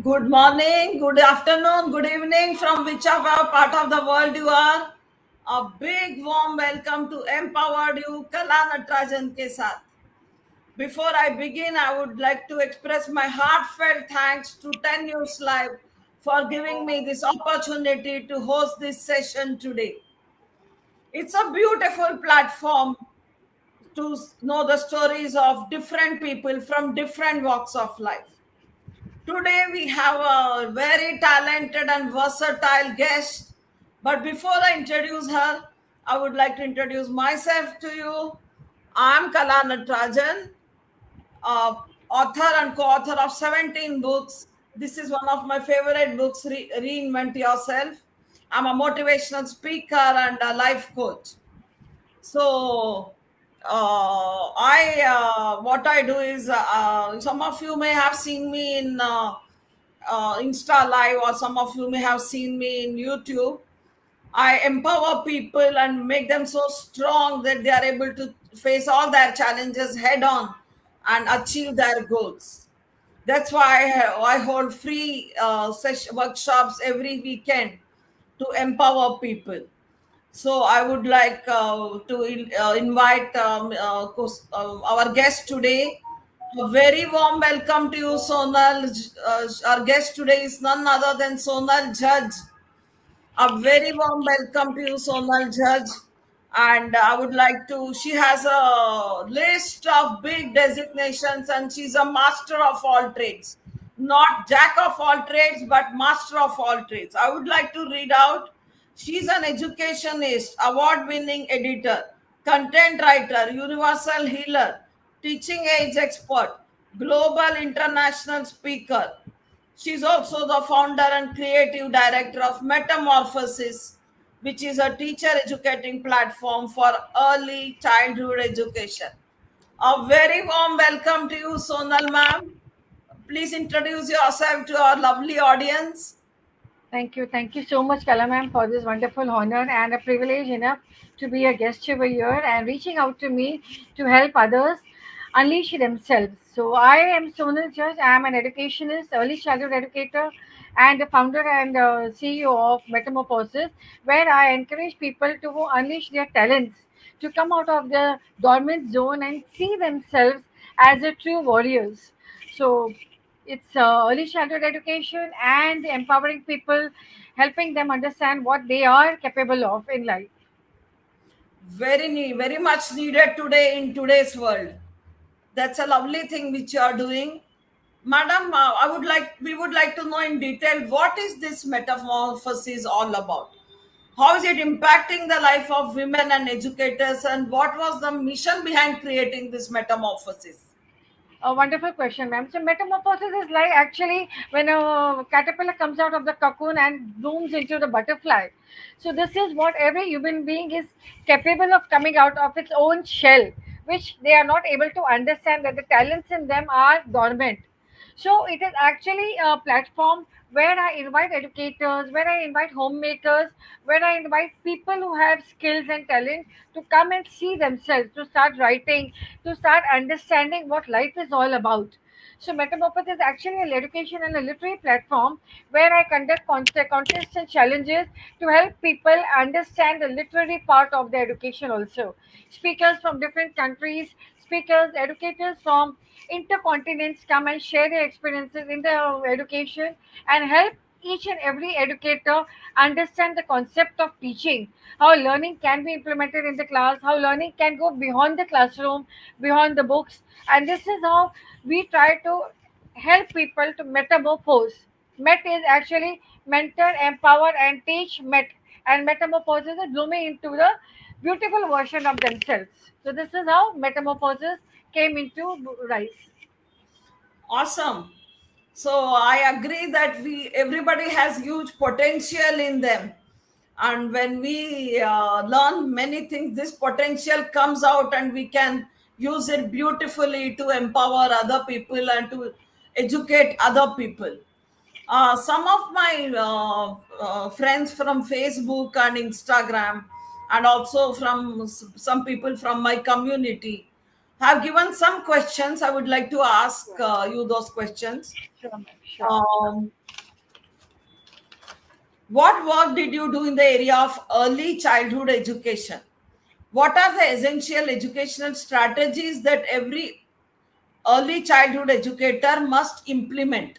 Good morning, good afternoon, good evening from whichever part of the world you are. A big warm welcome to Empowered You Kala Natrajan ke saath. Before I begin, I would like to express my heartfelt thanks to 10 News Live for giving me this opportunity to host this session today. It's a beautiful platform to know the stories of different people from different walks of life. Today we have a very talented and versatile guest. But before I introduce her, I would like to introduce myself to you. I'm Kala Natrajan, author and co-author of 17 books. This is one of my favorite books, Reinvent Yourself. I'm a motivational speaker and a life coach. So I what I do is some of you may have seen me in Insta Live, or some of you may have seen me in YouTube. I empower people and make them so strong that they are able to face all their challenges head on and achieve their goals. That's why I hold free workshops every weekend to empower people. So I would like to invite our guest today. A very warm welcome to you, Sonal. Our guest today is none other than Sonal Judge. A very warm welcome to you, Sonal Judge. And I would like to, she has a list of big designations and she's a master of all trades. Not jack of all trades, but master of all trades. I would like to read out. She's an educationist, award winning editor, content writer, universal healer, teaching aids expert, global international speaker. She's also the founder and creative director of Metamorphosis, which is a teacher educating platform for early childhood education. A very warm welcome to you, Sonal ma'am. Please introduce yourself to our lovely audience. Thank you. Thank you so much, Kala ma'am, for this wonderful honor and a privilege enough to be a guest over here and reaching out to me to help others unleash themselves. So I am Sonal Judge. I am an educationist, early childhood educator, and the founder and CEO of Metamorphosis, where I encourage people to unleash their talents, to come out of the dormant zone and see themselves as a true warriors. So it's early childhood education and empowering people, helping them understand what they are capable of in life. Very much needed today in today's world. That's a lovely thing which you are doing. Madam, we would like to know in detail what is this metamorphosis all about? How is it impacting the life of women and educators, and what was the mission behind creating this metamorphosis? A wonderful question, ma'am. So, metamorphosis is like actually when a caterpillar comes out of the cocoon and blooms into the butterfly. So, this is what every human being is capable of coming out of its own shell, which they are not able to understand that the talents in them are dormant. So, it is actually a platform where I invite educators, where I invite homemakers, where I invite people who have skills and talent to come and see themselves, to start writing, to start understanding what life is all about. So, Metamorphosis is actually an education and a literary platform where I conduct contests and challenges to help people understand the literary part of the education also. Speakers from different countries, speakers, educators from intercontinents come and share their experiences in the education and help each and every educator understand the concept of teaching, how learning can be implemented in the class, how learning can go beyond the classroom, beyond the books. And this is how we try to help people to metamorphose. Met is actually mentor, empower, and teach. Met and metamorphosis is blooming into the beautiful version of themselves. So this is how metamorphosis came into rise. Awesome. So I agree that we everybody has huge potential in them, and when we learn many things, this potential comes out, and we can use it beautifully to empower other people and to educate other people. Some of my friends from Facebook and Instagram, and also from some people from my community, have given some questions. I would like to ask Sure, you those questions. sure, ma'am. Sure. Um, what work did you do in the area of early childhood education? What are the essential educational strategies that every early childhood educator must implement?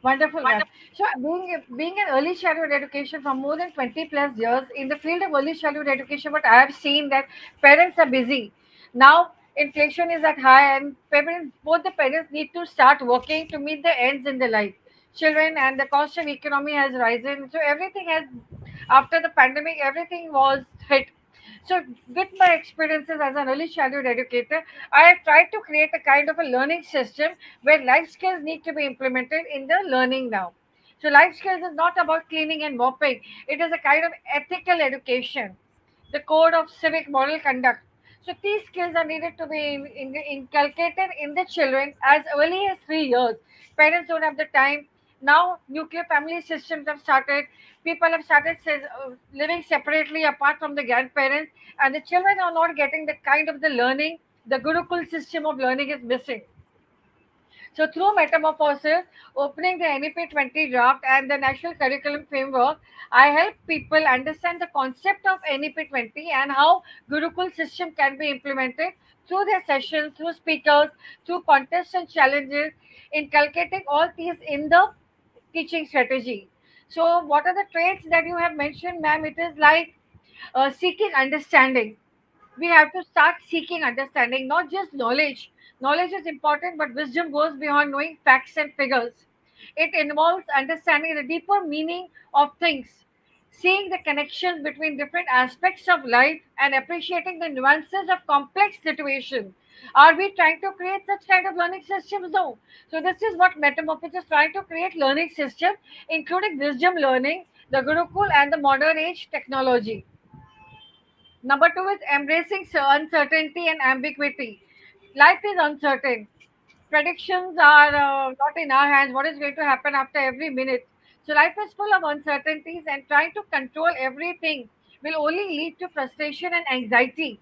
Wonderful, ma'am. So, being an early childhood education for more than 20 plus years in the field of early childhood education, what I have seen that parents are busy now. Inflation is at high, and parents, both the parents need to start working to meet the ends in their life. Children and the cost of economy has risen, so everything has, after the pandemic, everything was hit. So, with my experiences as an early childhood educator, I have tried to create a kind of a learning system where life skills need to be implemented in the learning now. So, life skills is not about cleaning and mopping, it is a kind of ethical education, the code of civic moral conduct. So, these skills are needed to be inculcated in the children as early as 3 years. Parents don't have the time. Now, nuclear family systems have started. People have started living separately apart from the grandparents, and the children are not getting the kind of the learning. The Gurukul system of learning is missing. So, through metamorphosis, opening the NEP 20 draft and the National Curriculum Framework, I help people understand the concept of NEP 20 and how Gurukul system can be implemented through their sessions, through speakers, through contests and challenges, inculcating all these in the teaching strategy. So, what are the traits that you have mentioned, ma'am? It is like seeking understanding. We have to start seeking understanding, not just knowledge. Knowledge is important, but wisdom goes beyond knowing facts and figures. It involves understanding the deeper meaning of things, seeing the connections between different aspects of life, and appreciating the nuances of complex situations. Are we trying to create such kind of learning systems? No. So this is what Metamorphosis is trying to create learning systems, including wisdom learning, the Gurukul, and the modern age technology. Number two is embracing uncertainty and ambiguity. Life is uncertain. Predictions are not in our hands. What is going to happen after every minute? So life is full of uncertainties, and trying to control everything will only lead to frustration and anxiety.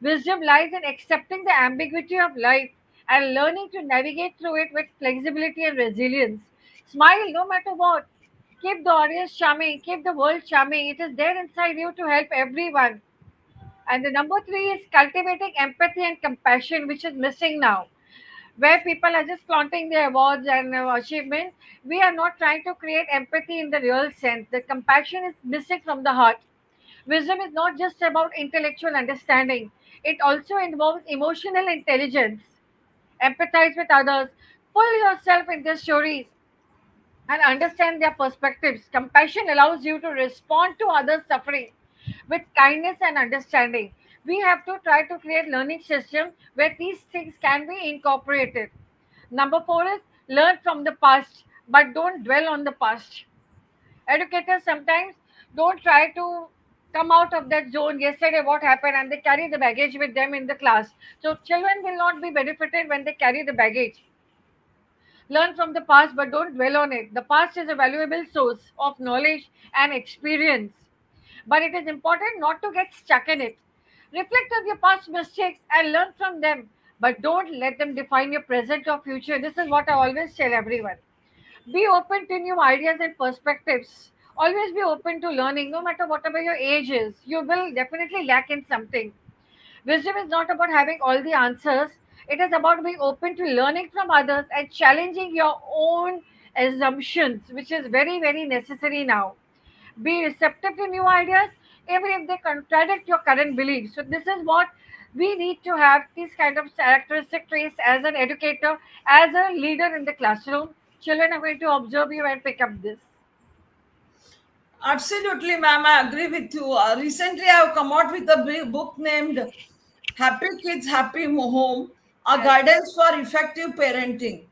Wisdom lies in accepting the ambiguity of life and learning to navigate through it with flexibility and resilience. Smile no matter what. Keep the audience charming. Keep the world charming. It is there inside you to help everyone. And the number three is cultivating empathy and compassion, which is missing now. Where people are just flaunting their awards and achievements, we are not trying to create empathy in the real sense. The compassion is missing from the heart. Wisdom is not just about intellectual understanding, it also involves emotional intelligence. Empathize with others, pull yourself in their stories, and understand their perspectives. Compassion allows you to respond to others' suffering with kindness and understanding. We have to try to create learning systems where these things can be incorporated. Number four is learn from the past, but don't dwell on the past. Educators sometimes don't try to come out of that zone. Yesterday, what happened, and they carry the baggage with them in the class. So, children will not be benefited when they carry the baggage. Learn from the past, but don't dwell on it. The past is a valuable source of knowledge and experience, but it is important not to get stuck in it. Reflect on your past mistakes and learn from them, but don't let them define your present or future. This is what I always tell everyone. Be open to new ideas and perspectives. Always be open to learning, no matter whatever your age is. You will definitely lack in something. Wisdom is not about having all the answers, it is about being open to learning from others and challenging your own assumptions, which is very, very necessary now. Be receptive to new ideas, even if they contradict your current beliefs. So, this is what we need to have, these kind of characteristic traits as an educator, as a leader in the classroom. Children are going to observe you and pick up this. Absolutely, ma'am. I agree with you. Recently, I have come out with a big book named Happy Kids, Happy Home, a Yes. guidance for effective parenting.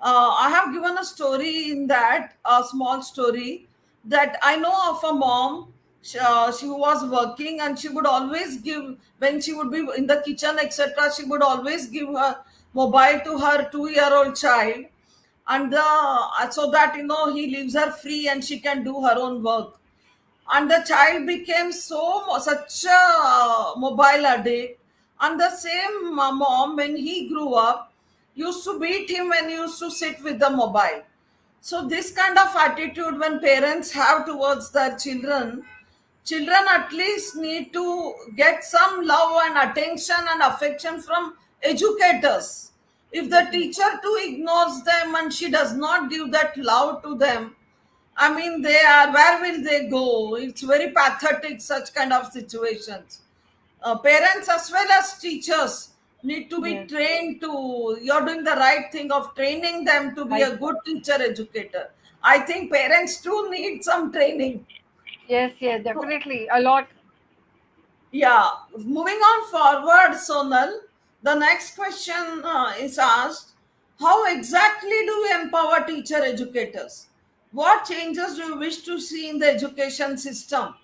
I have given a story in that, a small story, that I know of a mom. She was working and she would always give, when she would be in the kitchen, etc., she would always give her mobile to her 2-year-old child, and so that he leaves her free and she can do her own work. And the child became such a mobile addict, And the same mom, when he grew up, used to beat him when he used to sit with the mobile. So this kind of attitude when parents have towards their children, children at least need to get some love and attention and affection from educators. If the Definitely. teacher too ignores them and she does not give that love to them, I mean, they are, where will they go? It's very pathetic, such kind of situations. Parents as well as teachers need to be Yes. trained to, you're doing the right thing of training them to be Right. a good teacher educator. I think parents too need some training. Yes, yes, definitely. A lot. Yeah, moving on forward, Sonal, the next question is asked: how exactly do you empower teacher educators? What changes do you wish to see in the education system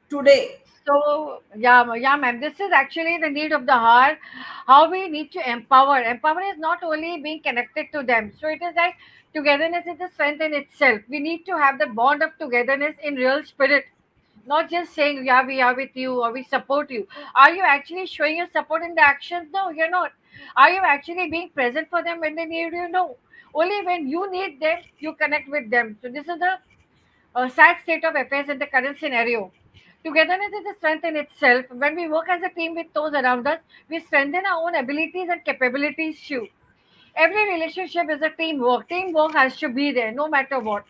today? So yeah, yeah, ma'am. This is actually the need of the hour. How we need to empower. Empower is not only being connected to them. So it is like togetherness is the strength in itself. We need to have the bond of togetherness in real spirit. Not just saying yeah, we are with you or we support you. Are you actually showing your support in the actions? No, you're not. Are you actually being present for them when they need you? No. Only when you need them, you connect with them. So this is the sad state of affairs in the current scenario. Togetherness is a strength in itself. When we work as a team with those around us, we strengthen our own abilities and capabilities too. Every relationship is a teamwork. Teamwork has to be there no matter what.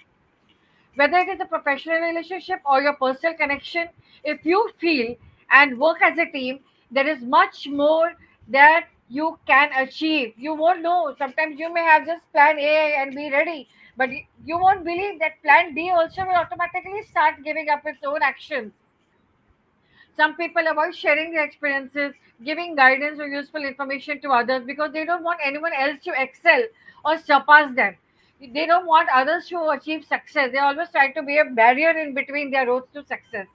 Whether it is a professional relationship or your personal connection, if you feel and work as a team, there is much more that you can achieve. You won't know. Sometimes you may have just plan A and be ready, but you won't believe that plan B also will automatically start giving up its own actions. Some people avoid sharing their experiences, giving guidance or useful information to others because they don't want anyone else to excel or surpass them. They don't want others to achieve success. They always try to be a barrier in between their roads to success.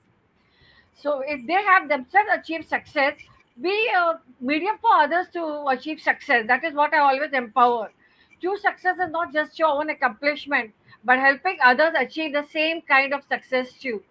So if they have themselves achieved success, be a medium for others to achieve success. That is what I always empower. True success is not just your own accomplishment, but helping others achieve the same kind of success too.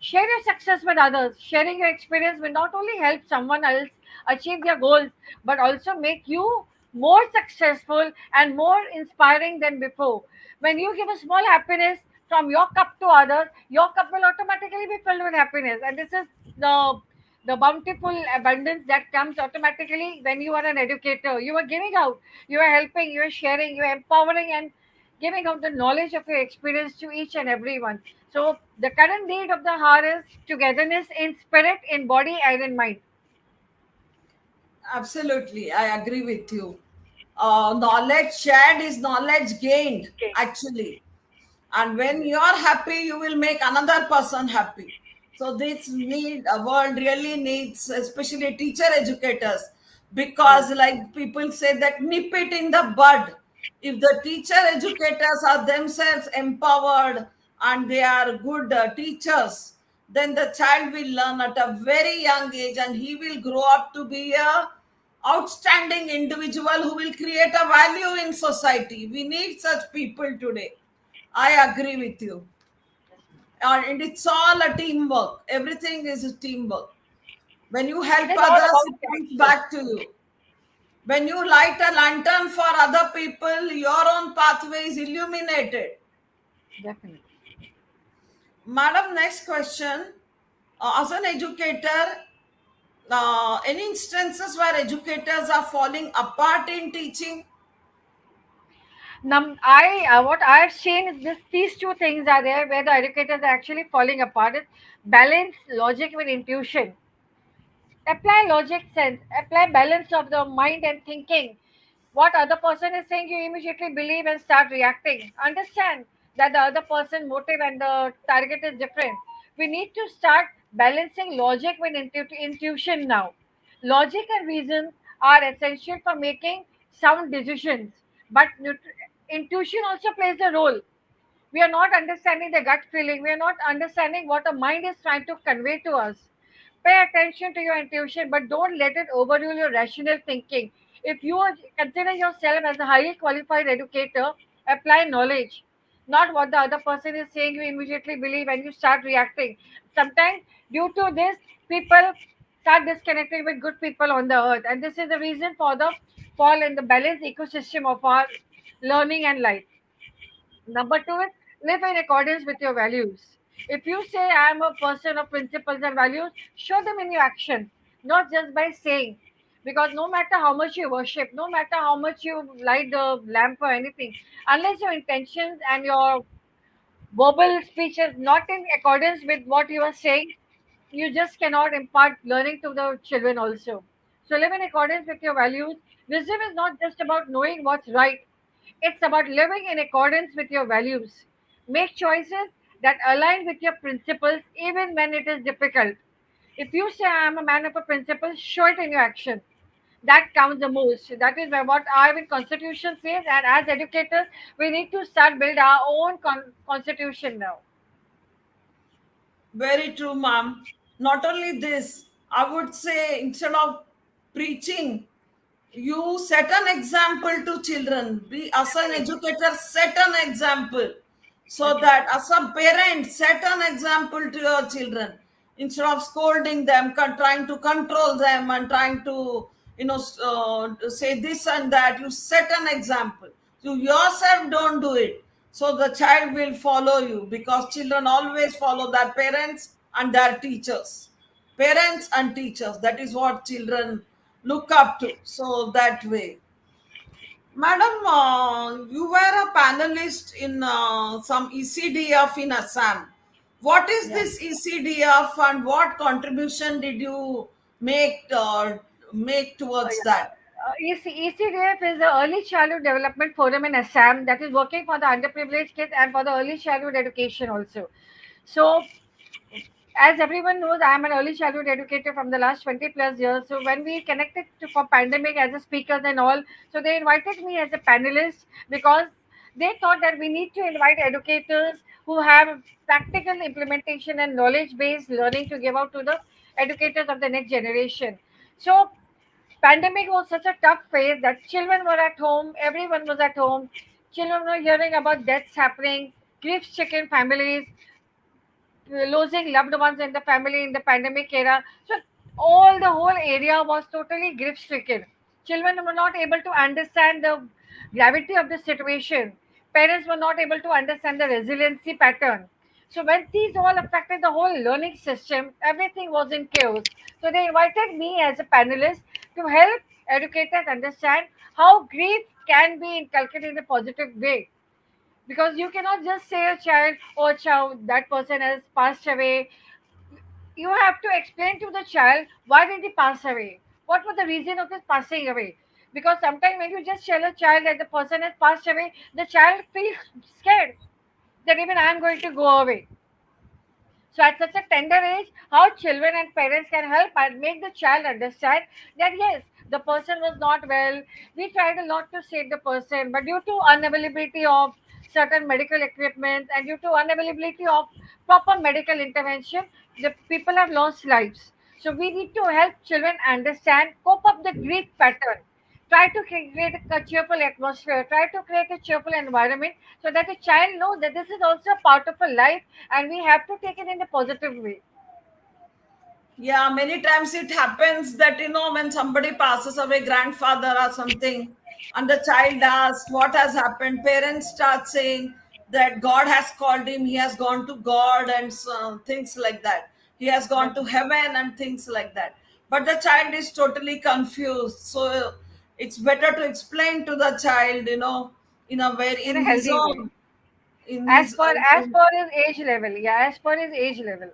Share your success with others. Sharing your experience will not only help someone else achieve their goals, but also make you more successful and more inspiring than before. When you give a small happiness from your cup to others, your cup will automatically be filled with happiness. And this is the bountiful abundance that comes automatically when you are an educator. You are giving out, you are helping, you are sharing, you are empowering and giving out the knowledge of your experience to each and everyone. So the current need of the hour is togetherness in spirit, in body, and in mind. Absolutely, I agree with you. Knowledge shared is knowledge gained, Okay. actually. And when you are happy, you will make another person happy. So this need a world really needs, especially teacher educators, Yes. because like people say that nip it in the bud. If the teacher educators are themselves empowered and they are good teachers, then the child will learn at a very young age and he will grow up to be a outstanding individual who will create a value in society. We need such people today. I agree with you. And it's all a teamwork. Everything is a teamwork. When you It help is all others, about it comes connection. back to you. When you light a lantern for other people, your own pathway is illuminated. Definitely. Madam, next question. As an educator, any instances where educators are falling apart in teaching? What I've seen is this: these two things are there where the educators are actually falling apart. Is balance logic with intuition. Apply logic sense. Apply balance of the mind and thinking. What other person is saying, you immediately believe and start reacting. Understand that the other person motive and the target is different. We need to start balancing logic with intuition now. Logic and reason are essential for making sound decisions, but intuition also plays a role. We are not understanding the gut feeling. We are not understanding what the mind is trying to convey to us. Pay attention to your intuition, but don't let it overrule your rational thinking. If you consider yourself as a highly qualified educator, apply knowledge, not what the other person is saying. You immediately believe and you start reacting. Sometimes, due to this, people start disconnecting with good people on the earth. And this is the reason for the fall in the balanced ecosystem of our learning and life. Number two is live in accordance with your values. If you say I am a person of principles and values, show them in your actions, not just by saying. Because no matter how much you worship, no matter how much you light the lamp or anything, unless your intentions and your verbal speech is not in accordance with what you are saying, you just cannot impart learning to the children also. So live in accordance with your values. Wisdom is not just about knowing what's right, it's about living in accordance with your values. Make choices that align with your principles even when it is difficult. If you say I am a man of a principle, show it in your actions. That counts the most. That is what our constitution says, and as educators, we need to start build our own constitution now. Very true, ma'am. Not only this, I would say instead of preaching, you set an example to children. Be as an Definitely. educator, set an example, so Definitely. that as a parent, set an example to your children instead of scolding them, trying to control them, and trying to say this and that. You set an example. You yourself don't do it, so the child will follow you, because children always follow their parents and their teachers. Parents and teachers, that is what children look up to. So that way, madam, you were a panelist in some ECDF in Assam. What is Yeah. this ECDF, and what contribution did you make towards Yeah. that? ECDF is the Early Childhood Development Forum in Assam that is working for the underprivileged kids and for the early childhood education also. So as everyone knows, I am an early childhood educator from the last 20 plus years. So when we connected to for pandemic as a speakers and all, so they invited me as a panelist because they thought that we need to invite educators who have practical implementation and knowledge based learning to give out to the educators of the next generation. So pandemic was such a tough phase that children were at home, everyone was at home, children were hearing about deaths happening, grief stricken families, losing loved ones in the family in the pandemic era. So all the whole area was totally grief stricken. Children were not able to understand the gravity of the situation. Parents were not able to understand the resiliency pattern. So when these all affected the whole learning system, everything was in chaos. So they invited me as a panelist to help educators understand how grief can be inculcated in a positive way, because you cannot just say a child, oh child, that person has passed away. You have to explain to the child why did he pass away, what was the reason of his passing away. Because sometimes when you just tell a child that the person has passed away, the child feels scared that even I am going to go away. So, at such a tender age, how children and parents can help and make the child understand that yes, the person was not well. We tried a lot to save the person, but due to unavailability of certain medical equipment and due to unavailability of proper medical intervention, the people have lost lives. So, we need to help children understand, cope up the grief pattern. Try to create a cheerful atmosphere. Try to create a cheerful environment so that the child knows that this is also a part of a life and we have to take it in a positive way. Yeah, many times it happens that, when somebody passes away, grandfather or something, and the child asks what has happened, parents start saying that God has called him, he has gone to God, and so, things like that. He has gone to Definitely. heaven, and things like that. But the child is totally confused. So it's better to explain to the child, in a very, In a in his healthy way. own, in As his, per as per his age level. Yeah, as per his age level.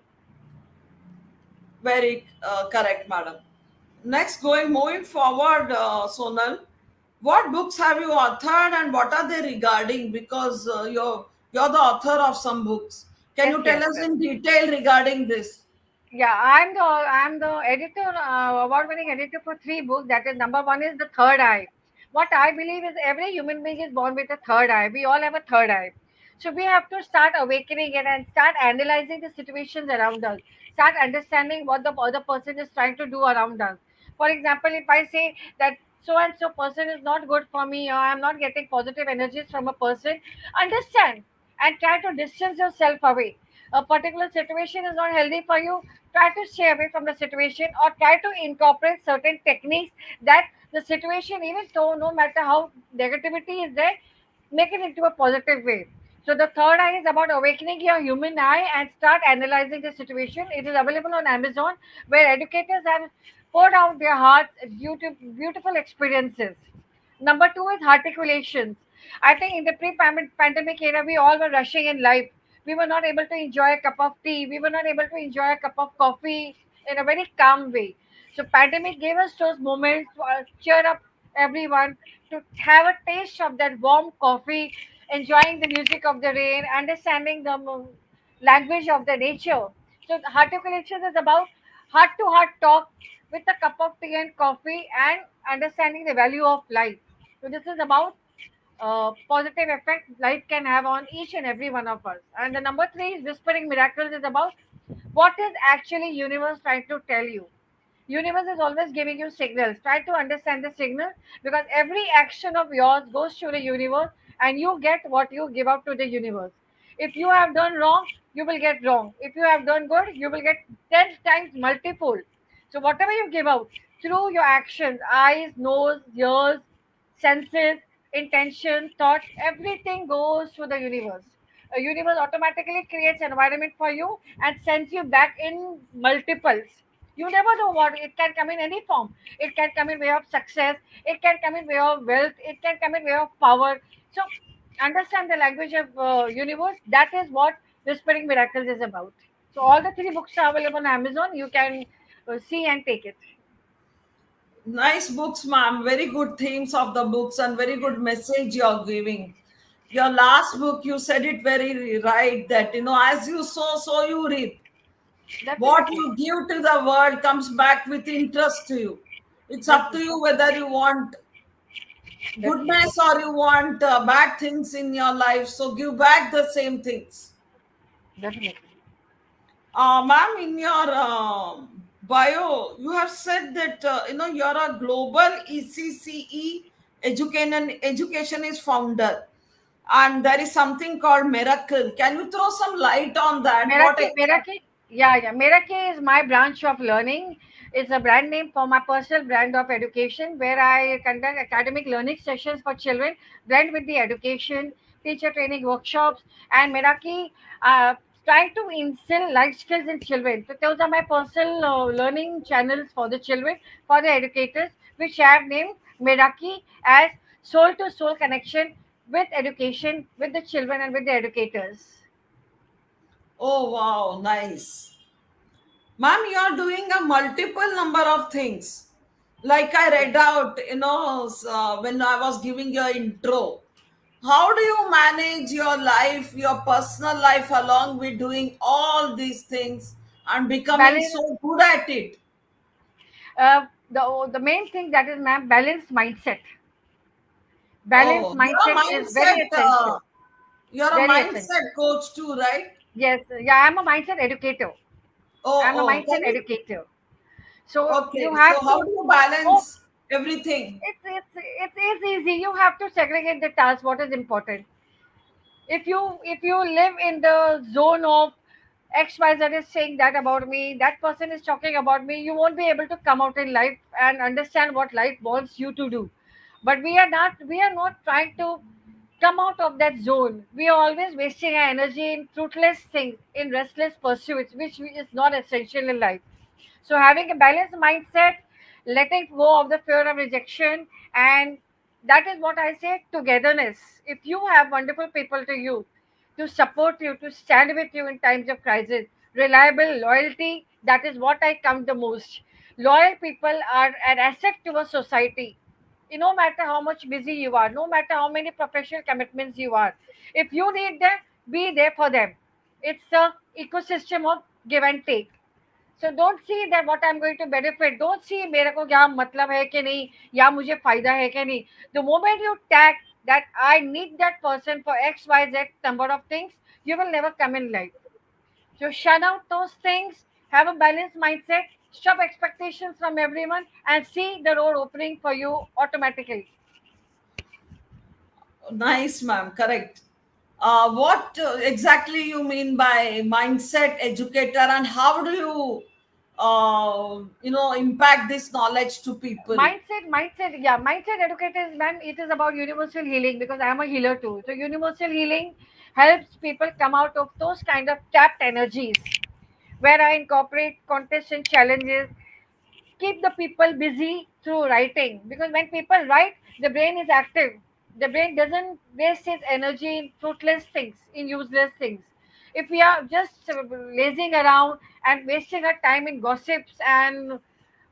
very correct, madam. Next, moving forward, Sonal, what books have you authored and what are they regarding? Because you're the author of some books. Can Yes, you tell yes. us in detail regarding this? Yeah, I'm the editor, award-winning editor for three books. That is, number one is The Third Eye. What I believe is every human being is born with a third eye. We all have a third eye. So we have to start awakening it and start analyzing the situations around us. Start understanding what the other person is trying to do around us. For example, if I say that so and so person is not good for me, or I'm not getting positive energies from a person, understand. and try to distance yourself away. A particular situation is not healthy for you, try to stay away from the situation, or try to incorporate certain techniques that the situation, even though no matter how negativity is there, make it into a positive way. So the third eye is about awakening your human eye and start analyzing the situation. It is available on Amazon, where educators have poured out their hearts due to beautiful experiences. Number two is articulations. I think in the pre-pandemic era, we all were rushing in life. We were not able to enjoy a cup of tea. We were not able to enjoy a cup of coffee in a very calm way. So pandemic gave us those moments to cheer up everyone, to have a taste of that warm coffee, enjoying the music of the rain, understanding the language of the nature. So the articulation is about heart to heart talk with a cup of tea and coffee and understanding the value of life. So this is about positive effect life can have on each and every one of us. And the number three is whispering miracles is about what is actually universe trying to tell you. Universe is always giving you signals. Try to understand the signal, because every action of yours goes to the universe and you get what you give out to the universe. If you have done wrong, you will get wrong. If you have done good, you will get 10 times multiple. So whatever you give out through your actions, eyes, nose, ears, senses, intention, thoughts, everything goes to the universe. A universe automatically creates environment for you and sends you back in multiples. You never know what it can come in any form. It can come in way of success. It can come in way of wealth. It can come in way of power. So understand the language of universe. That is what Whispering Miracles is about. So all the three books are available on Amazon. You can see and take it. Nice books, ma'am. Very good themes of the books and very good message you're giving. Your last book, you said it very right that, as you sow, so you reap. What Definitely, you give to the world comes back with interest to you. It's up to definitely, you whether you want definitely, goodness or you want bad things in your life. So give back the same things. definitely. Ma'am, in your bio, you have said that you're a global ECCE education is founder, and there is something called Miracle. Can you throw some light on that? What exactly? Yeah. Meraki is my branch of learning. It's a brand name for my personal brand of education, where I conduct academic learning sessions for children, blend with the education, teacher training workshops, and Meraki trying to instill life skills in children. So those are my personal learning channels for the children, for the educators, which I have named Meraki as soul to soul connection with education, with the children, and with the educators. Oh wow, nice. Ma'am, you are doing a multiple number of things. Like I read out, when I was giving your intro. How do you manage your life, your personal life, along with doing all these things and becoming Balance. so good at it? The main thing that is, ma'am, balanced mindset. Balanced Oh, mindset is very essential. you're a Very essential. mindset coach too, right? Yes, yeah, I'm a mindset educator. Oh, I'm a oh, mindset can you? educator. So you Okay, so have how to. do you Oh, balance everything? it's easy. You have to segregate the task. What is important? If you live in the zone of XYZ is saying that about me, that person is talking about me, you won't be able to come out in life and understand what life wants you to do. But we are not trying to come out of that zone. We are always wasting our energy in fruitless things, in restless pursuits, which is not essential in life. So having a balanced mindset, letting go of the fear of rejection, and that is what I say, togetherness. If you have wonderful people to you, to support you, to stand with you in times of crisis, reliable loyalty, that is what I count the most. Loyal people are an asset to a society. No matter how much busy you are, no matter how many professional commitments you are, if you need them, be there for them. It's a ecosystem of give and take. So don't see that what I am going to benefit, don't see मेरे को क्या मतलब है कि नहीं, या मुझे फायदा है कि नहीं. The moment you tag that I need that person for XYZ number of things, you will never come in life. So shut out those things, have a balanced mindset, stop expectations from everyone, and see the road opening for you automatically. Nice, ma'am. Correct. What exactly you mean by mindset educator, and how do you, impact this knowledge to people? Mindset educators, man, it is about universal healing because I am a healer too. So universal healing helps people come out of those kind of trapped energies where I incorporate contests and challenges, keep the people busy through writing, because when people write, the brain is active. The brain doesn't waste its energy in fruitless things, in useless things. If we are just lazing around and wasting our time in gossips and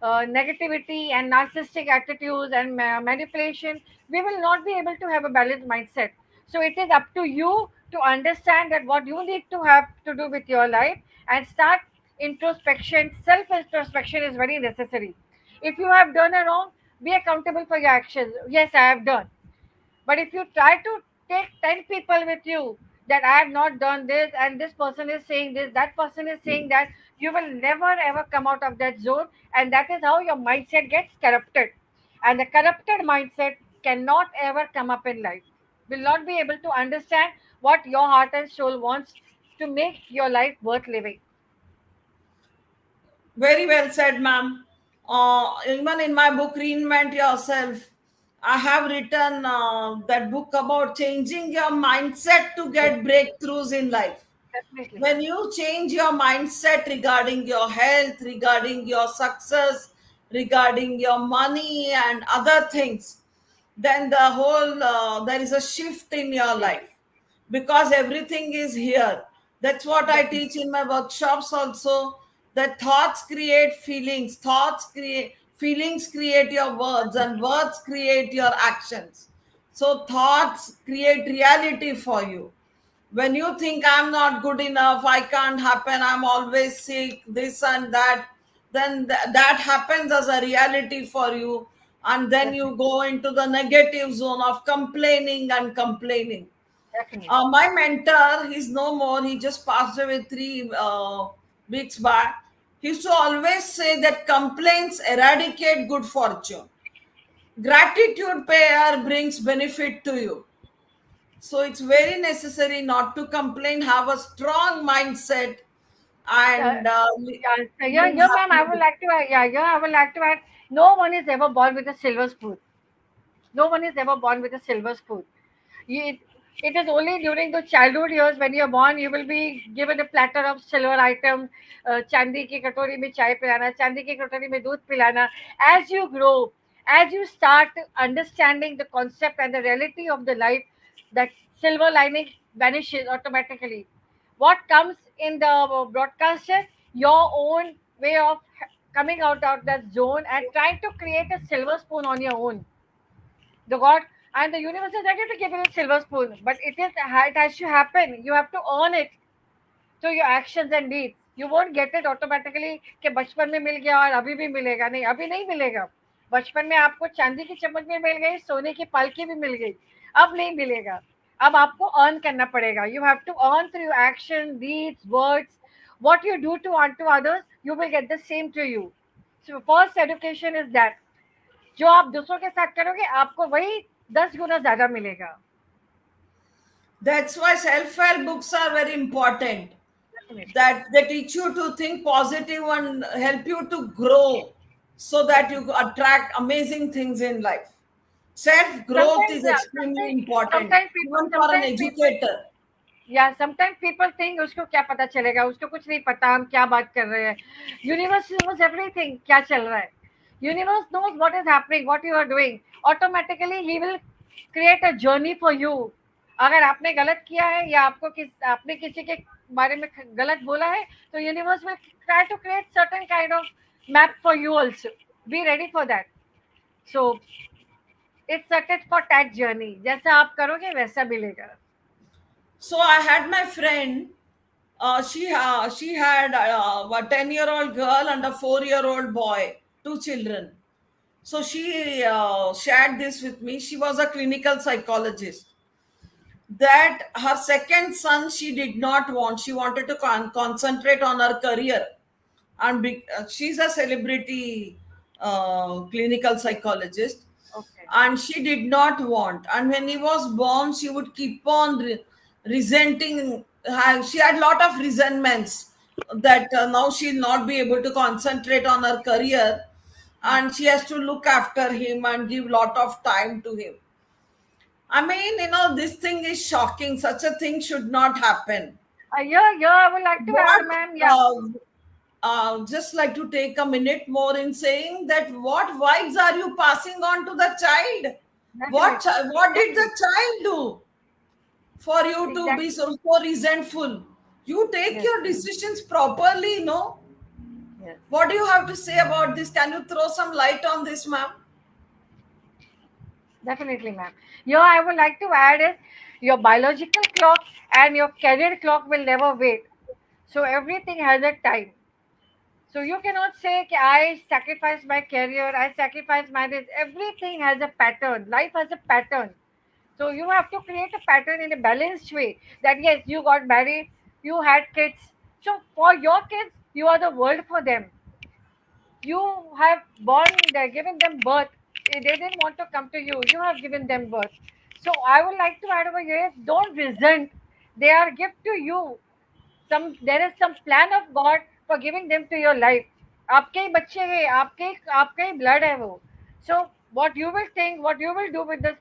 negativity and narcissistic attitudes and manipulation, we will not be able to have a balanced mindset. So it is up to you to understand that what you need to have to do with your life and start introspection. Self introspection is very necessary. If you have done a wrong, be accountable for your actions. Yes, I have done. But if you try to take 10 people with you, that I have not done this and this person is saying this, that person is saying that, you will never ever come out of that zone. And that is how your mindset gets corrupted. And the corrupted mindset cannot ever come up in life, will not be able to understand what your heart and soul wants to make your life worth living. Very well said, ma'am. Even in my book, Reinvent Yourself, I have written that book about changing your mindset to Yes, get breakthroughs in life. definitely. When you change your mindset regarding your health, regarding your success, regarding your money and other things, then there is a shift in your Yes, life, because everything is here. That's what I definitely. teach in my workshops also, that thoughts create feelings, feelings create your words, and words create your actions. So thoughts create reality for you. When you think I'm not good enough, I can't happen, I'm always sick, this and that, then that happens as a reality for you. And then Definitely. you go into the negative zone of complaining and complaining. Definitely. My mentor, he's no more, he just passed away 3 weeks back. He used to always say that complaints eradicate good fortune, gratitude payer brings benefit to you. So it's very necessary not to complain, have a strong mindset, Uh, and yeah, so live yeah, ma'am, I would happily. like to add, I would like to add, no one is ever born with a silver spoon. No one is ever born with a silver spoon. You, it is only during the childhood years when you're born, you will be given a platter of silver item, चांदी की कटोरी में चाय पिलाना, चांदी की कटोरी में दूध पिलाना. As you grow, as you start understanding the concept and the reality of the life, that silver lining vanishes automatically. What comes in the broadcast is your own way of coming out of that zone and trying to create a silver spoon on your own. The god and the universe is ready to give you a silver spoon, but it has to happen. You have to earn it through your actions and deeds. You won't get it automatically कि बचपन में मिल गया और अभी भी मिलेगा. नहीं, अभी नहीं मिलेगा. बचपन में आपको चांदी की चम्मच में मिल गई, सोने की पालकी भी मिल गई. अब नहीं मिलेगा. अब आपको अर्न करना पड़ेगा. You have to earn through your action, deeds, words. What you do to unto others, you will get the same to you. So first education is that जो आप दूसरों के साथ करोगे आपको वही 10 गुना ज्यादा मिलेगा. That's why self-help books are very important, Definitely. that they teach you to think positive and help you to grow, so that you Definitely. attract amazing things in life. Self growth Sometimes is extremely important, sometimes people even for an sometimes people educator. या sometime people think उसको क्या पता चलेगा, उसको कुछ नहीं पता हम क्या बात कर रहे हैं. यूनिवर्स नोज एवरीथिंग क्या चल रहा है. Universe knows what is happening, what you are doing. Automatically he will create a journey for you. अगर आपने गलत किया है या आपने किसी के बारे में गलत बोला है, तो universe will try to create certain kind of map for you also. Be ready for that. So it's a tit for tat journey. जैसा आप करोगे वैसा मिलेगा. So I had my friend. She had a 10-year-old girl and a 4-year-old boy, two children. So she shared this with me. She was a clinical psychologist. That her second son she did not want. She wanted to concentrate on her career, and she's a celebrity clinical psychologist, Okay. and she did not want. And when he was born, she would keep on resenting. She had lot of resentments that now she'll not be able to concentrate on her career, and she has to look after him and give lot of time to him. I mean, this thing is shocking. Such a thing should not happen. Yeah, I would like to What add, ma'am. Yeah, just like to take a minute more in saying that what vibes are you passing on to the child? definitely, What did the definitely, child do for you to be exactly. so resentful? You take Yes, your decisions properly, no? yes. What do you have to say about this? Can you throw some light on this, ma'am? Definitely, ma'am. Yeah, I would like to add is your biological clock and your career clock will never wait. So everything has a time. So you cannot say कि I sacrifice my career, I sacrifice my this. Everything has a pattern. Life has a pattern. So you have to create a pattern in a balanced way. That yes, you got married, you had kids. So for your kids, you are the world for them. You have given them birth. They didn't want to come to you. You have given them birth. So I would like to add over here: don't resent. They are gift to you. There is some plan of God for giving them to your life. आपके ही बच्चे हैं, आपके ही blood है वो. So what you will think, what you will do with this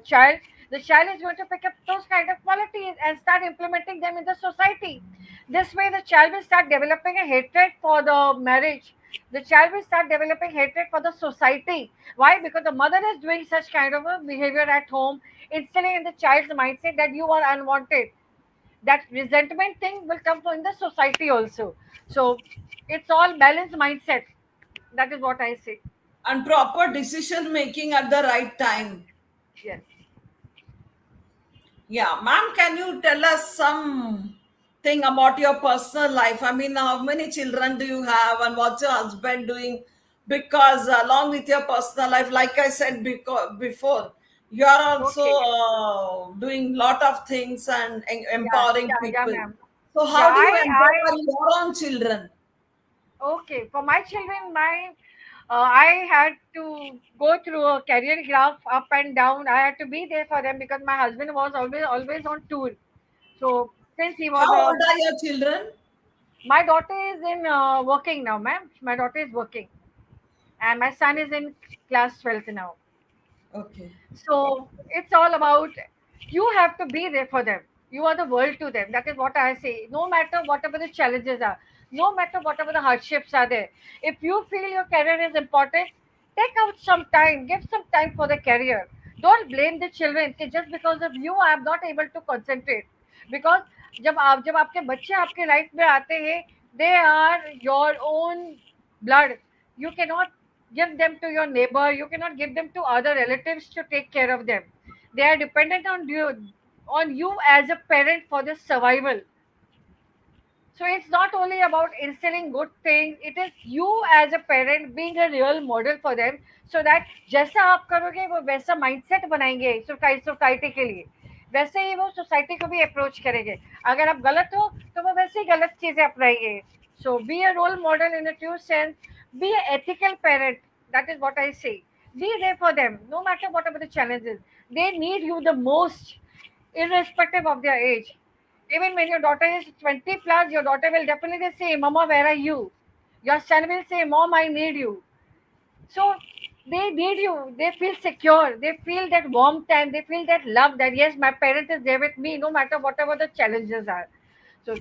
child, the child is going to pick up those kind of qualities and start implementing them in the society. This way, the child will start developing a hatred for the marriage. The child will start developing hatred for the society. Why? Because the mother is doing such kind of a behavior at home, instilling in the child's mindset that you are unwanted. That resentment thing will come from the society also. So it's all balanced mindset. That is what I say. And proper decision making at the right time. Yes. Yeah, ma'am, can you tell us some thing about your personal life? I mean, how many children do you have, and what's your husband doing? Because along with your personal life, like I said before, you are also Okay. doing lot of things and Yeah, empowering yeah, people. ma'am. So, Yeah, how do you empower your own children? okay. For my children, I had to go through a career graph up and down. I had to be there for them because my husband was always on tour. So since he was How old are your children? my daughter is in working now, ma'am. My daughter is working, and my son is in class 12th now. Okay. So it's all about you have to be there for them. You are the world to them. That is what I say. No matter whatever the challenges are, no matter whatever the hardships are there, if you feel your career is important, take out some time, give some time for the career. Don't blame the children कि just because of you I am not able to concentrate. Because जब आपके बच्चे आपके life में आते हैं, they are your own blood. You cannot give them to your neighbor, you cannot give them to other relatives to take care of them. They are dependent on you as a parent for their survival. So it's not only about instilling good things, it is you as a parent being a real model for them, so that जैसा आप करोगे वो वैसा mindset बनाएंगे society के लिए, वैसे ही वो सोसाइटी को भी अप्रोच करेंगे. अगर आप गलत हो तो वो वैसे ही गलत चीजें अपनाएंगे. So be a role model in a true sense, be an ethical parent. That is what I say. Be there for them no matter whatever the challenges. They need you the most, irrespective of their age. Even when your daughter is 20 plus, your daughter will definitely say, Mama, where are you? Your son will say, Mom, I need you. So they need you. They feel secure. They feel that warmth and they feel that love that, yes, my parent is there with me no matter whatever the challenges are. So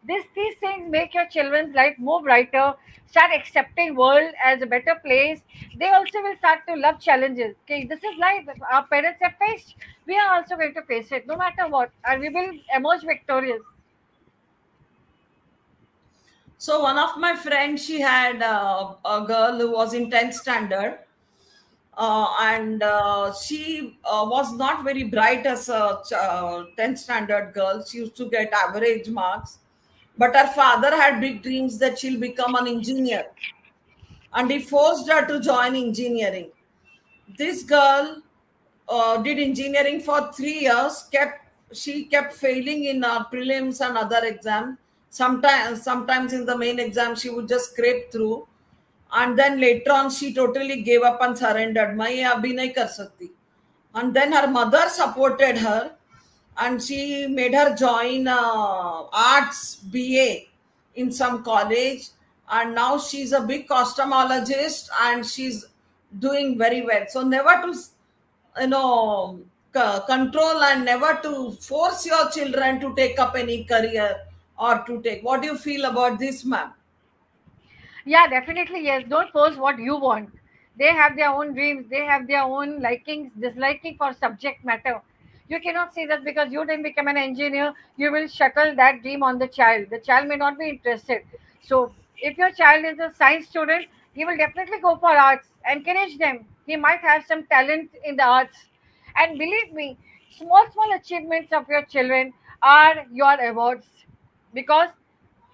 these things make your children's life more brighter, start accepting world as a better place. They also will start to love challenges. Okay, this is life. If our parents have faced, we are also going to face it no matter what. And we will emerge victorious. So one of my friends, she had a girl who was in 10th standard, and she was not very bright as a 10th standard girl. She used to get average marks, but her father had big dreams that she'll become an engineer, and he forced her to join engineering. This girl did engineering for 3 years. She kept failing in prelims and other exams. Sometimes in the main exam she would just scrape through, and then later on she totally gave up and surrendered. मैं ये अभी नहीं कर सकती. And then her mother supported her, and she made her join arts BA in some college, and now she's a big cosmetologist and she's doing very well. So never to you know control and never to force your children to take up any career or to take. What do you feel about this, ma'am? Yeah, definitely. Yes. Don't force what you want. They have their own dreams. They have their own likings, disliking for subject matter. You cannot say that because you didn't become an engineer, you will shuttle that dream on the child. The child may not be interested. So, if your child is a science student, he will definitely go for arts. Encourage them. He might have some talent in the arts. And believe me, small achievements of your children are your awards, because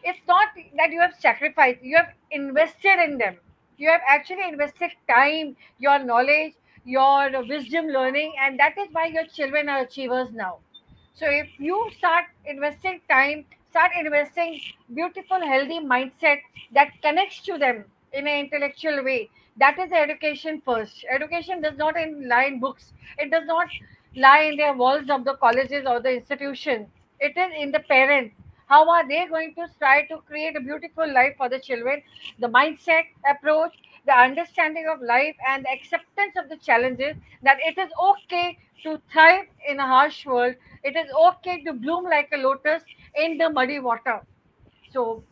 it's not that you have sacrificed, you have invested in them. You have actually invested time, your knowledge, your wisdom learning, and that is why your children are achievers now. So if you start investing time, start investing beautiful healthy mindset that connects to them in an intellectual way, that is the education first. Education does not lie in books, it does not lie in the walls of the colleges or the institution. It is in the parents. How are they going to try to create a beautiful life for the children? The mindset, approach, the understanding of life, and the acceptance of the challenges, that it is okay to thrive in a harsh world. It is okay to bloom like a lotus in the muddy water. So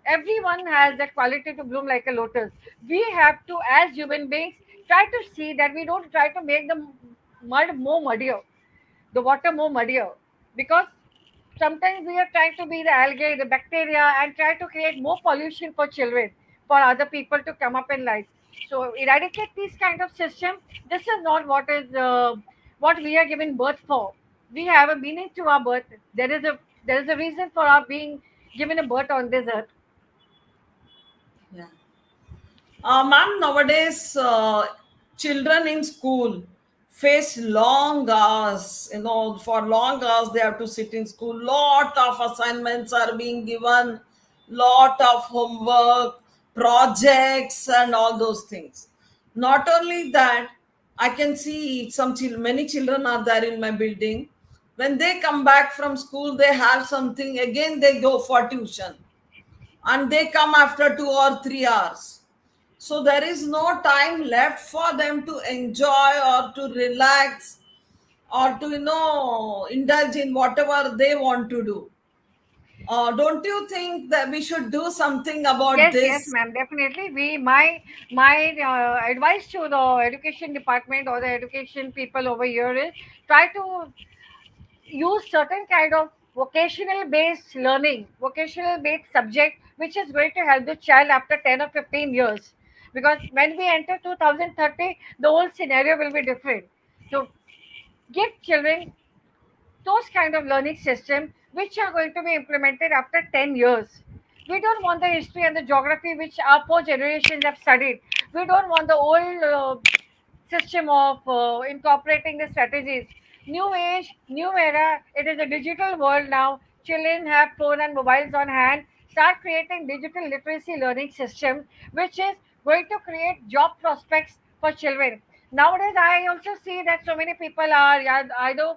everyone has the quality to bloom like a lotus. We have to, as human beings, try to see that we don't try to make the mud more muddier, the water more muddier, because sometimes we are trying to be the algae, the bacteria, and try to create more pollution for children, for other people to come up in life. So eradicate these kind of system. This is not what we are given birth for. We have a meaning to our birth. There is a reason for our being given a birth on this earth. Yeah. Ma'am, nowadays children in school face long hours. For long hours they have to sit in school. Lot of assignments are being given, lot of homework, projects, and all those things. Not only that, I can see many children are there in my building. When they come back from school, they have something. Again, they go for tuition and they come after 2 or 3 hours. So there is no time left for them to enjoy or to relax or to indulge in whatever they want to do. Don't you think that we should do something about Yes, yes, this? ma'am. Definitely. My advice to the education department or the education people over here is try to use certain kind of vocational based learning, vocational based subject, which is going to help the child after 10 or 15 years. Because when we enter 2030, the whole scenario will be different. So give children those kind of learning system which are going to be implemented after 10 years. We don't want the history and the geography which our four generations have studied. We don't want the old system of incorporating the strategies. New age, new era, it is a digital world now. Children have phone and mobiles on hand. Start creating digital literacy learning system which is going to create job prospects for children. Nowadays, I also see that so many people are, yeah, either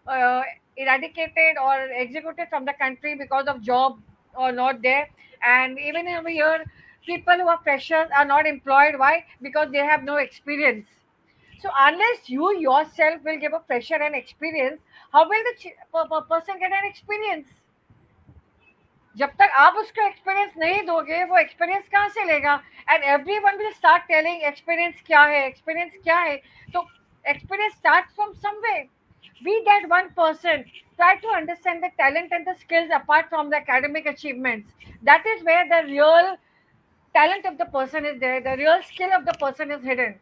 uh, eradicated or executed from the country because of job or not there. And even over here, people who are freshers are not employed. Why? Because they have no experience. So unless you yourself will give a fresher an experience, how will the person get an experience? जब तक आप उसको experience नहीं दोगे वो experience कहाँ से लेगा? And everyone will start telling experience क्या है, एक्सपीरियंस क्या है? तो experience starts from somewhere. Be that one person. Try to understand the talent and the skills apart from the academic achievements. That is where the real talent of the person is there, the real skill of the person is hidden.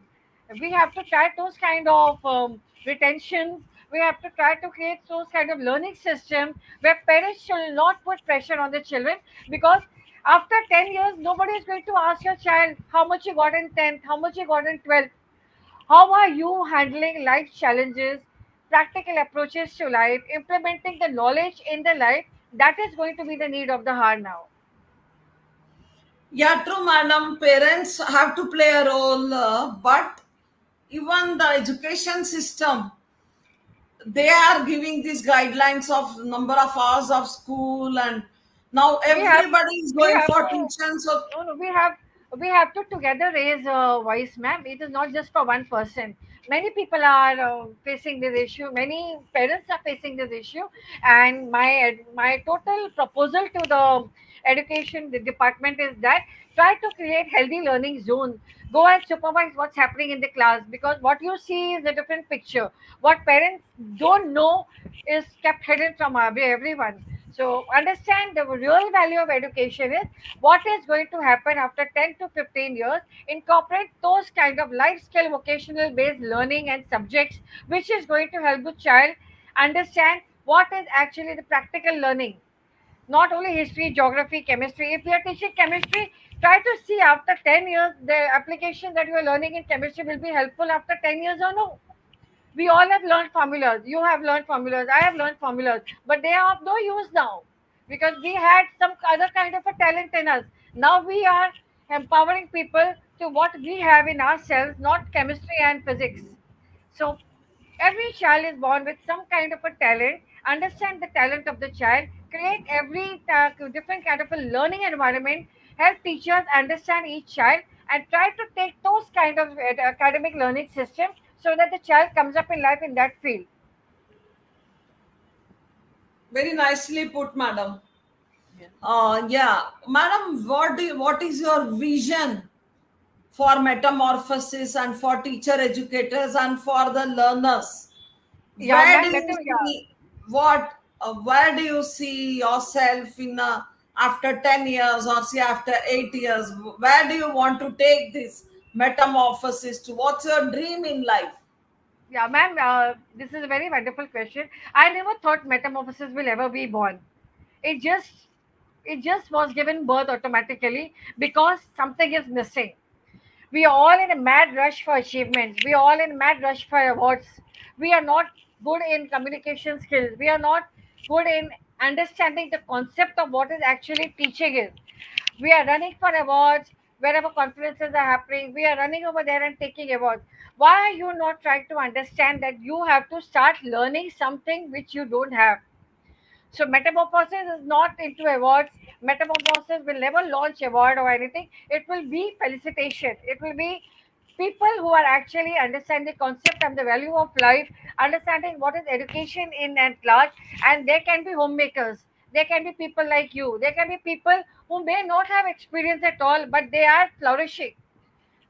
We have to try those kind of retentions. We have to try to create those kind of learning system where parents should not put pressure on the children, because after 10 years nobody is going to ask your child how much you got in 10th, how much you got in 12th. How are you handling life challenges, practical approaches to life, implementing the knowledge in the life? That is going to be the need of the hour now. Yeah, true, madam. Parents have to play a role, but even the education system, they are giving these guidelines of number of hours of school, and now we have everybody is we going have for to tuition. So no, no, we have to together raise a voice, ma'am. It is not just for one person. Many people are facing this issue. Many parents are facing this issue, and my total proposal to the education the department is that try to create healthy learning zones. Go and supervise what's happening in the class, because what you see is a different picture. What parents don't know is kept hidden from everyone. So understand the real value of education is what is going to happen after 10 to 15 years. Incorporate those kind of life skill vocational based learning and subjects which is going to help the child understand what is actually the practical learning, not only history, geography, chemistry. If you are teaching chemistry, try to see after 10 years the application that you are learning in chemistry will be helpful after 10 years or no. We all have learned formulas. You have learned formulas. I have learned formulas. But they are of no use now because we had some other kind of a talent in us. Now we are empowering people to what we have in ourselves, not chemistry and physics. So every child is born with some kind of a talent. Understand the talent of the child. Create every different kind of a learning environment. Help teachers understand each child and try to take those kind of academic learning system so that the child comes up in life in that field. very nicely put, madam. Yeah. Yeah, madam, what is your vision for metamorphosis and for teacher educators and for the learners? Yeah, Where do ma'am, you better, yeah. see where do you see yourself in after 10 years, or say after 8 years? Where do you want to take this metamorphosis to? What's your dream in life? Yeah, ma'am, this is a very wonderful question. I never thought metamorphosis will ever be born. It just it just was given birth automatically because something is missing. We are all in a mad rush for achievements. We are all in a mad rush for awards. We are not good in communication skills. We are not good in understanding the concept of what is actually teaching is. We are running for awards wherever conferences are happening. We are running over there and taking awards. Why are you not trying to understand that you have to start learning something which you don't have? So metamorphosis is not into awards. Metamorphosis will never launch award or anything. It will be felicitation. It will be people who are actually understanding the concept and the value of life, understanding what is education in and large, and they can be homemakers. They can be people like you. They can be people who may not have experience at all, but they are flourishing,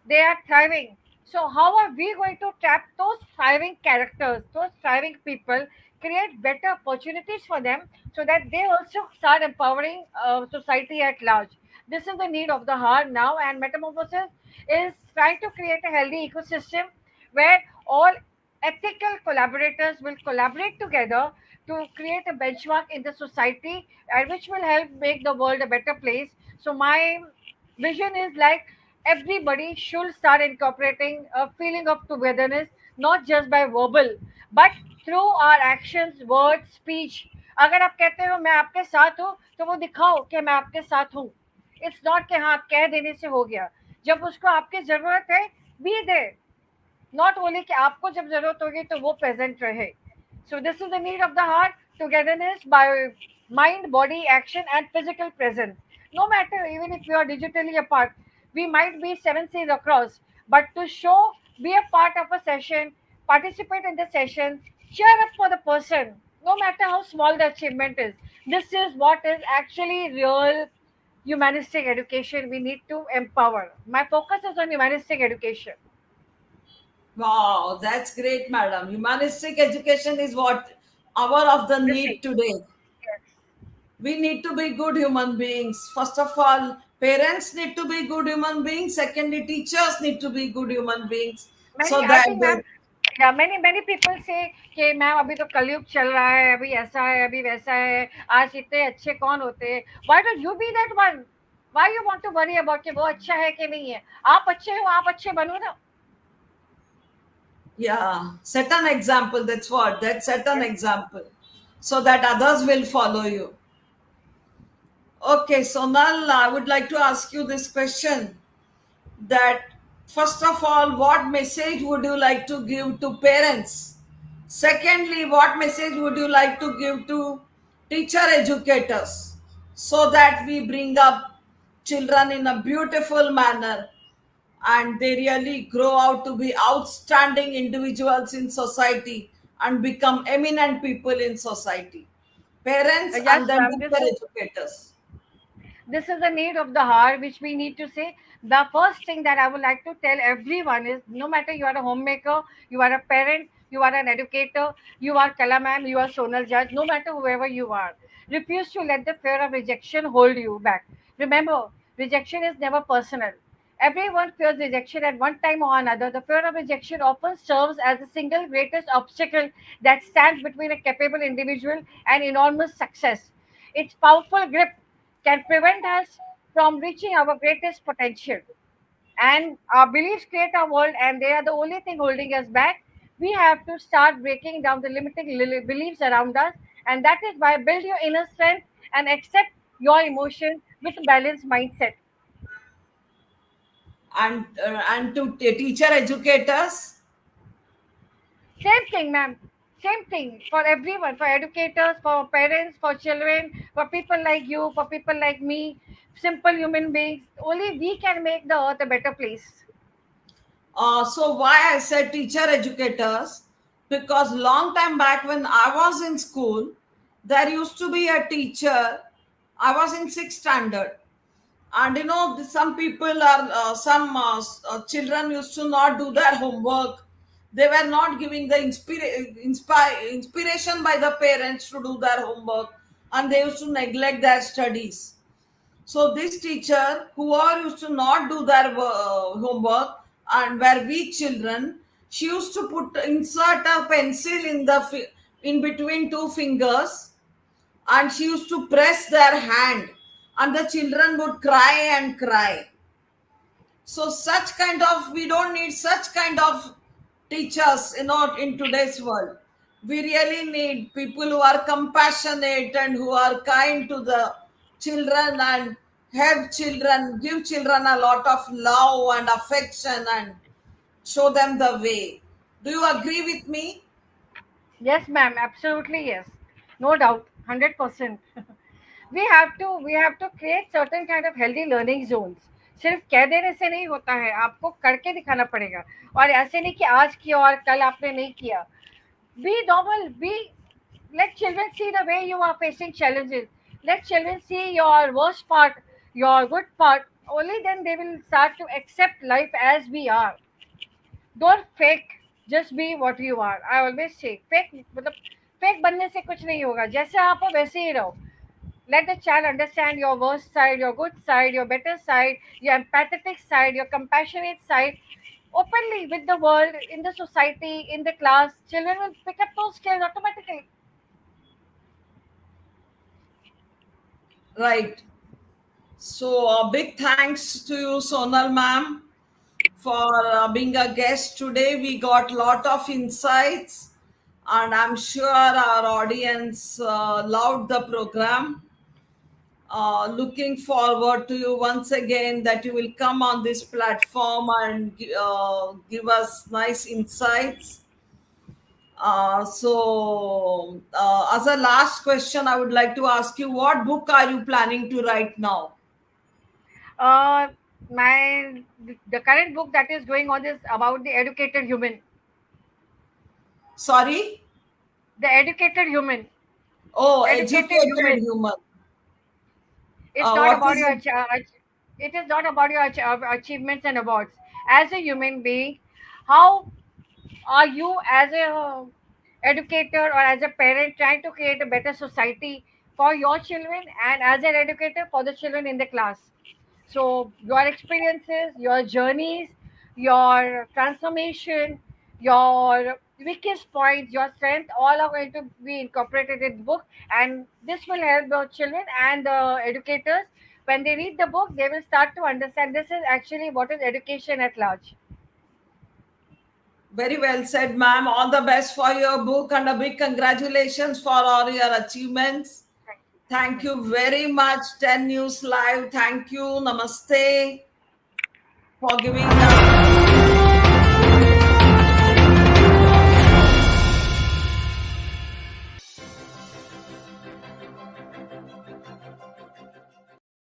they are thriving. So, how are we going to tap those thriving characters, those thriving people, create better opportunities for them so that they also start empowering society at large? This is the need of the hour now, and Metamorphosis is trying to create a healthy ecosystem where all ethical collaborators will collaborate together to create a benchmark in the society and which will help make the world a better place. So, my vision is like everybody should start incorporating a feeling of togetherness, not just by verbal but through our actions, words, speech. अगर आप कहते हो मैं आपके साथ हूँ तो वो दिखाओ कि मैं आपके साथ हूँ. इट्स नॉट कि हाँ कह देने से हो गया. जब उसको आपकी जरूरत है, बी दे. Not only कि आपको जब जरूरत होगी तो वो प्रेजेंट रहे. So this is the need of the heart, togetherness by mind, body, action, and physical presence. No matter even if we are digitally apart, we might be seven seas across, but to show, be a part of a session, participate in the session, cheer up for the person, no matter how small the achievement is. This is what is actually real humanistic education we need to empower. My focus is on humanistic education. Wow, that's great, madam. Humanistic education is what hour of the Missing. need today. Yes. We need to be good human beings. First of all, parents need to be good human beings. Secondly, teachers need to be good human beings, Many, so I that think, ma'am, या many people say कि ma'am अभी तो कलयुग चल रहा है, अभी ऐसा है, अभी वैसा है, आज इतने अच्छे कौन होते हैं? Why don't you be that one? Why you want to worry about कि वो अच्छा है कि नहीं है? आप अच्छे हो, आप अच्छे बनो ना. yeah, set an example. That's what. That set an Yes. example, so that others will follow you. Okay, so now I would like to ask you this question: that first of all, what message would you like to give to parents Secondly, what message would you like to give to teacher educators so that we bring up children in a beautiful manner and they really grow out to be outstanding individuals in society and become eminent people in society? Parents Yes, and then ma'am. teacher educators. This is a need of the hour which we need to say. The first thing that I would like to tell everyone is, no matter you are a homemaker, you are a parent, you are an educator, you are Kala ma'am, you are Sonal Judge, no matter whoever you are, refuse to let the fear of rejection hold you back. Remember, rejection is never personal. Everyone fears rejection at one time or another. The fear of rejection often serves as the single greatest obstacle that stands between a capable individual and enormous success. Its powerful grip can prevent us from reaching our greatest potential. And our beliefs create our world, and they are the only thing holding us back. We have to start breaking down the limiting beliefs around us, and that is why build your inner strength and accept your emotions with a balanced mindset. And to teacher educators. Same thing, ma'am. Same thing for everyone, for educators, for parents, for children, for people like you, for people like me, simple human beings. Only we can make the earth a better place. So why I said teacher educators? Because long time back when I was in school, there used to be a teacher. I was in sixth standard, and some people are some children used to not do their homework. They were not giving the inspiration by the parents to do their homework, and they used to neglect their studies. So this teacher, who are used to not do their homework and were weak children, she used to insert a pencil in between two fingers, and she used to press their hand, and the children would cry and cry. So such kind of, we don't need such kind of teachers, in today's world. We really need people who are compassionate and who are kind to the children and help children, give children a lot of love and affection and show them the way. Do you agree with me? Yes, ma'am. Absolutely, yes. No doubt. 100%. We have to create certain kind of healthy learning zones. सिर्फ कह देने से नहीं होता है, आपको करके दिखाना पड़ेगा। और ऐसे नहीं कि आज किया और कल आपने नहीं किया। Be normal. Let children see the way you are facing challenges. Let children see your worst part, your good part. Only then they will start to accept life as we are. Don't fake, just be what you are. I always say fake, मतलब fake बनने से कुछ नहीं होगा, जैसे आप हो वैसे ही रहो. Let the child understand your worst side, your good side, your better side, your empathetic side, your compassionate side. Openly with the world, in the society, in the class, children will pick up those skills automatically. Right. So a big thanks to you, Sonal ma'am, for being a guest today. We got lot of insights, and I'm sure our audience loved the program. Looking forward to you once again that you will come on this platform and give us nice insights. As a last question, I would like to ask you, what book are you planning to write now? Uh, the current book that is going on is about the educated human. Sorry? The educated human. Oh, Educated educated human. human. It's not What about is your it? it is not about your achievements and awards. As a human being, how are you as a educator or as a parent trying to create a better society for your children, and as an educator for the children in the class? So your experiences, your journeys, your transformation, your weakest points, your strength, all are going to be incorporated in the book, and this will help the children and the educators. When they read the book, they will start to understand this is actually what is education at large. Very well said, ma'am. All the best for your book and a big congratulations for all your achievements. Thank you. Thank Thank you you. very much, 10 News Live. Thank you. Namaste for giving us.